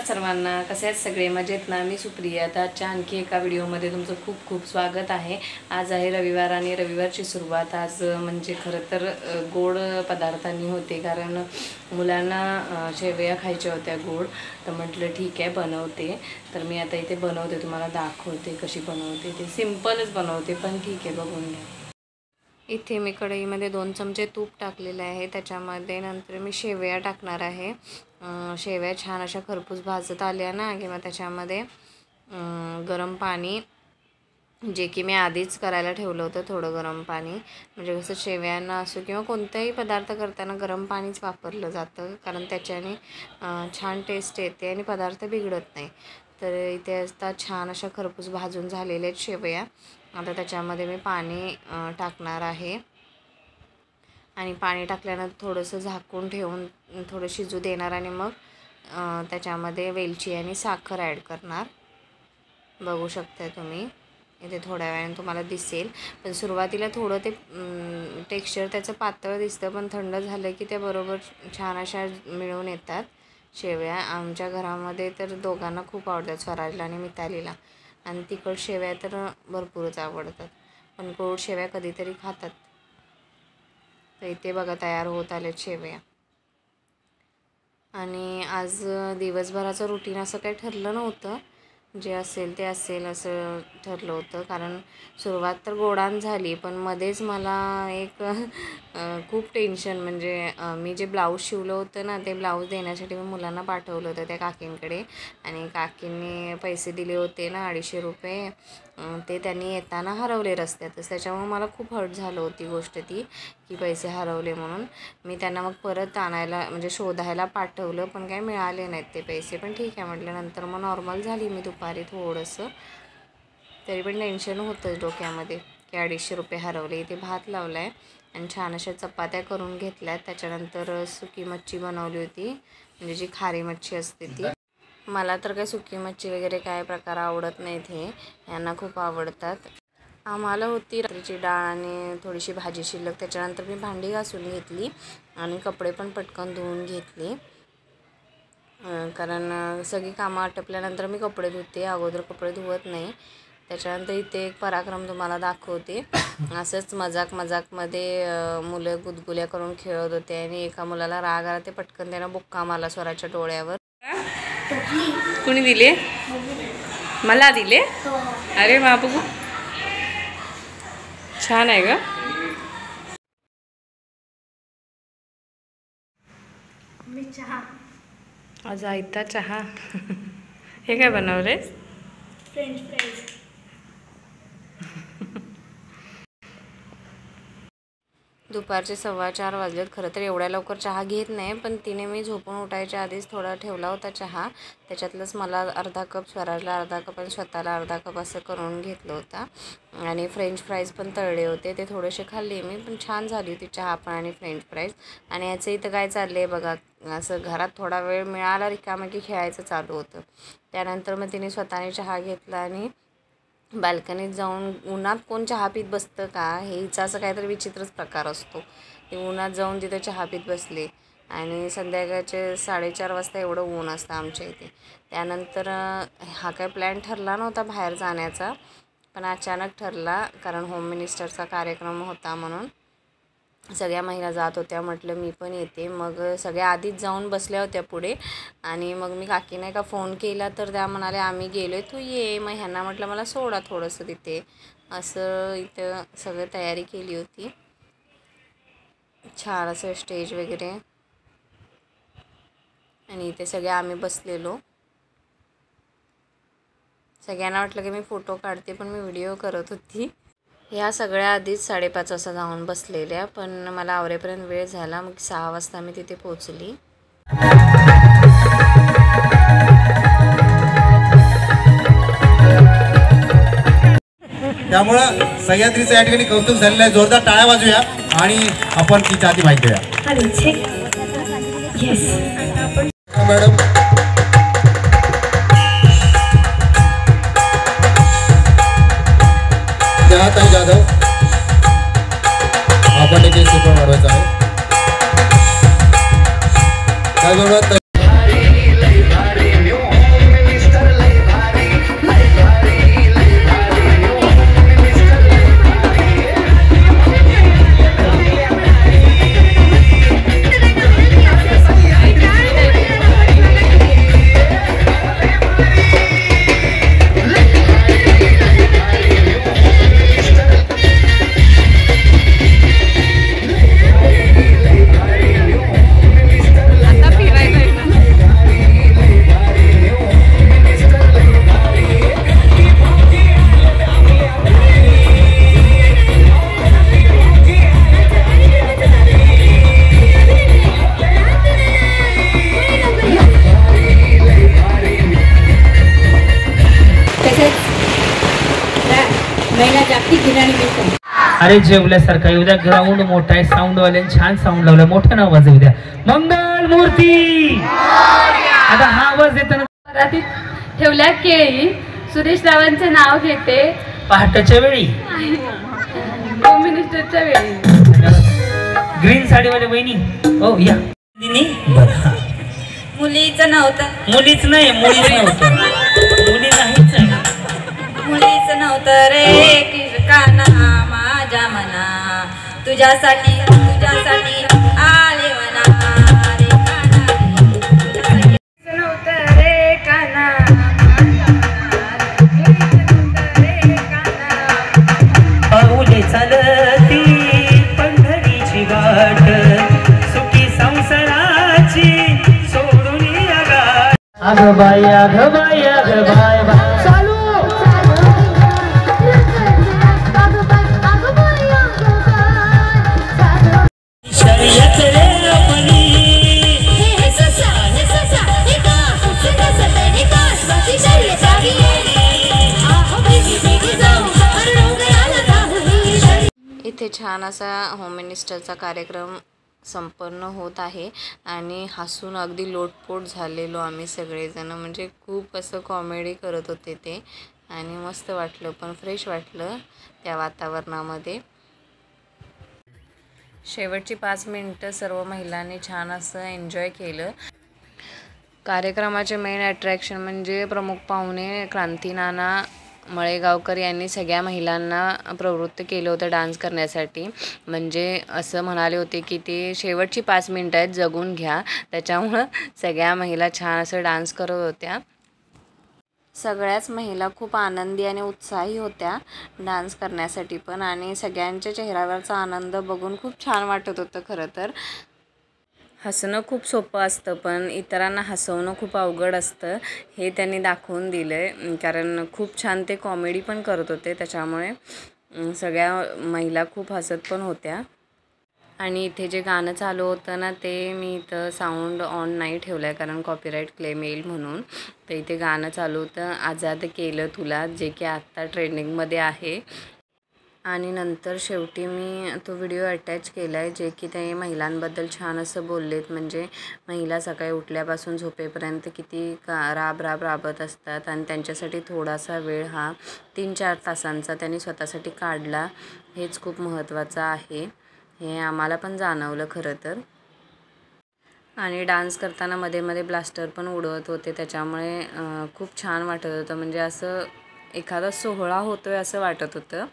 सर्वांना, कसे आहेत सगळे? मजेत ना? मी सुप्रिया. आता आजच्या आणखी एका व्हिडिओमध्ये तुमचं खूप खूप स्वागत आहे. आज आहे रविवार आणि रविवारची सुरुवात आज म्हणजे खरं तर गोड पदार्थांनी होते, कारण मुलांना शेवया खायच्या होत्या गोड. तर म्हटलं ठीक आहे बनवते. तर मी आता इथे बनवते, तुम्हाला दाखवते कशी बनवते. ते सिम्पलच बनवते पण ठीक आहे, बघून घ्या. इथे मी कढईमध्ये 2 चमचे तूप टाकलेले आहे. त्याच्यामध्ये नंतर मी शेवया टाकणार आहे. शेवया छान अशा खरपूस भाजत आल्या ना की मग त्याच्यामध्ये गरम पाणी, जे की मी आधीच करायला ठेवलं होतं, थोडं गरम पाणी. म्हणजे कसं शेवयांना असो किंवा कोणताही पदार्थ करताना गरम पाणीच वापरलं जातं, कारण त्याच्याने छान टेस्ट येते आणि पदार्थ बिघडत नाही. तर इथे असता छान अशा खरपूस भाजून झालेल्या आहेत शेवया. आता त्याच्यामध्ये मी पाणी टाकणार आहे आणि पाणी टाकल्यानंतर थोडंसं झाकून ठेवून थोडं शिजू देणार आणि मग त्याच्यामध्ये वेलची आणि साखर ॲड करणार. बघू शकता तुम्ही इथे थोड्या वेळाने तुम्हाला दिसेल, पण सुरुवातीला थोडं ते टेक्स्चर त्याचं पातळ दिसतं, पण थंड झालं की ते बरोबर छान अशा मिळून येतात शेवया. आमच्या घरामध्ये तर दोघांना खूप आवडतात, स्वराजला आणि मितालीला. आणि तिखट शेवया तर भरपूरच आवडतात, पण गोड शेवया कधीतरी खातात. तर इथे बघा तयार होत आलेत शेवया. आणि आज दिवसभराचं रुटीन असं काही ठरलं नव्हतं, जे असेल ते असेल असं ठरलं होतं. कारण सुरुवात तर गोडान झाली, पण मध्येच मला एक खूप टेन्शन, म्हणजे मी जे ब्लाऊज शिवलं होतं ना, ते ब्लाऊज देण्यासाठी मी मुलांना पाठवलं होतं त्या काकींकडे. आणि काकींनी पैसे दिले होते ना 250 रुपये, ते त्यांनी येताना हरवले रस्त्यातच. त्याच्यामुळे मला खूप हर्ट झालं होती गोष्ट ती, की पैसे हरवले म्हणून. मी त्यांना मग परत आणायला म्हणजे शोधायला पाठवलं, पण काय मिळाले नाहीत ते पैसे. पण ठीक आहे म्हटलं. नंतर मग नॉर्मल झाली मी दुपारी थोडंसं, तरी पण टेन्शन होतं डोक्यामध्ये की 250 रुपये हरवले. इथे भात लावला आहे आणि छान अशा चपात्या करून घेतल्यात. त्याच्यानंतर सुकी मच्छी बनवली होती, म्हणजे जी खारी मच्छी असते ती. मला तर काय सुकी मच्छी वगैरे काय प्रकार आवडत नाहीत, हे यांना खूप आवडतात. आम्हाला होती रात्रीची डाळ आणि थोडीशी भाजी शिल्लक. त्याच्यानंतर मी भांडी घासून घेतली आणि कपडे पण पटकन धुवून घेतली, कारण सगळी कामं आटपल्यानंतर मी कपडे धुते, अगोदर कपडे धुवत नाही. त्याच्यानंतर इथे एक पराक्रम तुम्हाला दाखवते. असंच मजाकमध्ये मुलं गुदगुल्या करून खेळत होते आणि एका मुलाला राग आला, ते पटकन त्यानं बुक्का मारला स्वराच्या डोळ्यावर. कुणी दिले? मला दिले? अरे वा, बघू छान आहे ग. मी चहा, आज आयता चहा. हे काय बनवले? French fries. दुपारचे 4:15 वाजलेत. खरं तर एवढ्या लवकर चहा घेत नाही, पण तिने मी झोपून उठायच्या आधीच थोडा ठेवला होता चहा. त्याच्यातलंच मला अर्धा कप, स्वराजला अर्धा कप आणि स्वतःला अर्धा कप असं करून घेतलं होता. आणि फ्रेंच फ्राईज पण तळले होते, ते थोडेसे खाल्ले मी, पण छान झाली होती चहा पण आणि फ्रेंच फ्राईज. आणि याचं इथं काय चाललं आहे बघा, असं घरात थोडा वेळ मिळाला रिकामा की खेळायचं चालू होतं. त्यानंतर मग तिने स्वतःने चहा घेतला आणि बाल्कनीत जाऊन, उन्हात कोण चहा पीत बसतं का, हे हिचा असं काहीतरी विचित्रच प्रकार असतो. ते उन्हात जाऊन तिथं चहा पीत बसले. आणि संध्याकाळचे 4:30 वाजता एवढं ऊन असतं आमच्या इथे. त्यानंतर हा काय प्लॅन ठरला नव्हता बाहेर जाण्याचा, पण अचानक ठरला, कारण होम मिनिस्टरचा कार्यक्रम होता म्हणून सगळ्या महिला जात होत्या. म्हटलं मी पण येते. मग सगळ्या आधीच जाऊन बसल्या होत्या पुढे, आणि मग मी काकीने का फोन केला तर त्या म्हणाले आम्ही गेलो आहे, तू ये. मग ह्यांना म्हटलं मला सोडा थोडंसं तिथे. असं इथं सगळं तयारी केली होती, छान असं स्टेज वगैरे. आणि इथे सगळे आम्ही बसलेलो. सगळ्यांना वाटलं की मी फोटो काढते, पण मी व्हिडिओ करत होती. ह्या सगळ्या आधीच 5:30 वाजता जाऊन बसलेल्या, पण मला आवरेपर्यंत वेळ झाला. मग 6 वाजता मी तिथे पोचली. त्यामुळं सह्याद्रीचं या ठिकाणी कौतुक झालेलं आहे. जोरदार टाळ्या वाजूया आणि आपण तिच्या आधी माहिती द्या मॅडम. ताई जाधव, आपण देखील सुपर वाढवायचं आहे. काय जोरात महिला जागतिक दिनानिमित्त अरे जेवल्यासारखा उद्या ग्राउंड मोठा आहे, साऊंडवाल्याने छान साऊंड लावला, मोठं नाव वाजव उद्या मंगल मूर्ती. आता हा आवाज देताना मराठीत ठेवल्या केळी सुरेश रावांचे नाव घेते पहाटेच्या वेळी होम मिनिस्टरच्या वेळी. ग्रीन साडीवाले वहिनी हो या बरं. मुलीचं नव्हतं, मुलीच नाही, मुलीच नव्हतं, मुली नाहीच आहे. मुलीचं नव्हतं रे किरकाना माझ्या मना, तुझ्यासाठी तुझ्यासाठी आले वना रे काना रे. नव्हतं रे काना पाऊले चालती पंढरीची वाट, सुखी संसाराची सोडून अग बाय चालू शर्यत रे अपनी इथे छान असा होम मिनिस्टरचा कार्यक्रम संपन्न होत आहे आणि हसून अगदी लोटपोट झालेलो आम्ही सगळेजण. म्हणजे खूप असं कॉमेडी करत होते ते आणि मस्त वाटलं, पण फ्रेश वाटलं त्या वातावरणामध्ये. शेवटची 5 मिनिटं सर्व महिलांनी छान असं एन्जॉय केलं. कार्यक्रमाचे मेन अट्रॅक्शन म्हणजे प्रमुख पाहुणे क्रांतीनाना मळेगावकर यांनी सगळ्या महिलांना प्रवृत्त केलं होतं डान्स करण्यासाठी. म्हणजे असं म्हणाले होते की ते शेवटची 5 मिनिटं आहेत, जगून घ्या. त्याच्यामुळं सगळ्या महिला छान असं डान्स करत होत्या. सगळ्याच महिला खूप आनंदी आणि उत्साही होत्या डान्स करण्यासाठी पण, आणि सगळ्यांच्या चेहऱ्यावरचा आनंद बघून खूप छान वाटत होतं. खरं तर हसणं खूप सोपं असतं, पण इतरांना हसवणं खूप अवघड असतं हे त्यांनी दाखवून दिलं आहे. कारण खूप छान ते कॉमेडी पण करत होते, त्याच्यामुळे सगळ्या महिला खूप हसत पण होत्या. आणि इथे जे गाणं चालू होतं ना, ते मी इथं साऊंड ऑन नाही ठेवलं आहे कारण कॉपीराईट क्लेम येईल म्हणून. तर इथे गाणं चालू होतं आजाद केलं तुला, जे की आत्ता ट्रेंडिंगमध्ये आहे. आणि नंतर शेवटी मी तो व्हिडिओ अटॅच केला आहे, जे की ते महिलांबद्दल छान असं बोललेत. म्हणजे महिला सकाळी उठल्यापासून झोपेपर्यंत किती राबत असतात आणि त्यांच्यासाठी थोडासा वेळ हा 3-4 तासांचा त्यांनी स्वतःसाठी काढला, हेच खूप महत्त्वाचं आहे. हे आम्हाला पण जाणवलं खरं तर. आणि डान्स करताना मध्ये ब्लास्टर पण उडवत होते, त्याच्यामुळे खूप छान वाटत होतं. म्हणजे असं एखादा सोहळा होतोय असं वाटत होतं.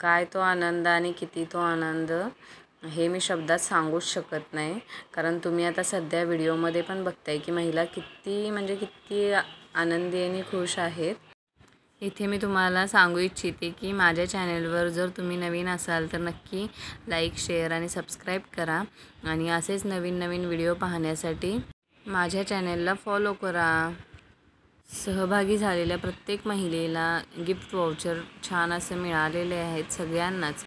काय तो आनंद आणि किती तो आनंद हे मी शब्दात सांगूच शकत नाही. कारण तुम्ही आता सध्या व्हिडिओमध्ये पण बघताय की महिला किती आनंदी आणि खुश आहेत. इथे मी तुम्हाला सांगू इच्छिते की माझ्या चॅनलवर जर तुम्ही नवीन असाल तर नक्की लाईक, शेअर आणि सबस्क्राईब करा. आणि असेच नवीन व्हिडिओ पाहण्यासाठी माझ्या चॅनलला फॉलो करा. सहभागी झालेल्या प्रत्येक महिलेला गिफ्ट वाउचर छान असं मिळालेले आहेत सगळ्यांनाच.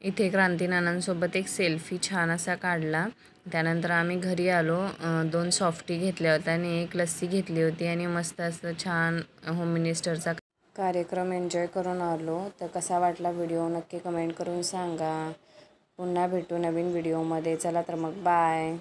इथे क्रांतीनानांसोबत एक सेल्फी छान असा काढला. त्यानंतर आम्ही घरी आलो. 2 सॉफ्टी घेतल्या होत्या आणि 1 लस्सी घेतली होती आणि मस्त असं छान होम मिनिस्टरचा कार्यक्रम एन्जॉय करून आलो. तर कसा वाटला व्हिडिओ नक्की कमेंट करून सांगा. पुन्हा भेटू नवीन व्हिडिओमध्ये. चला तर मग बाय.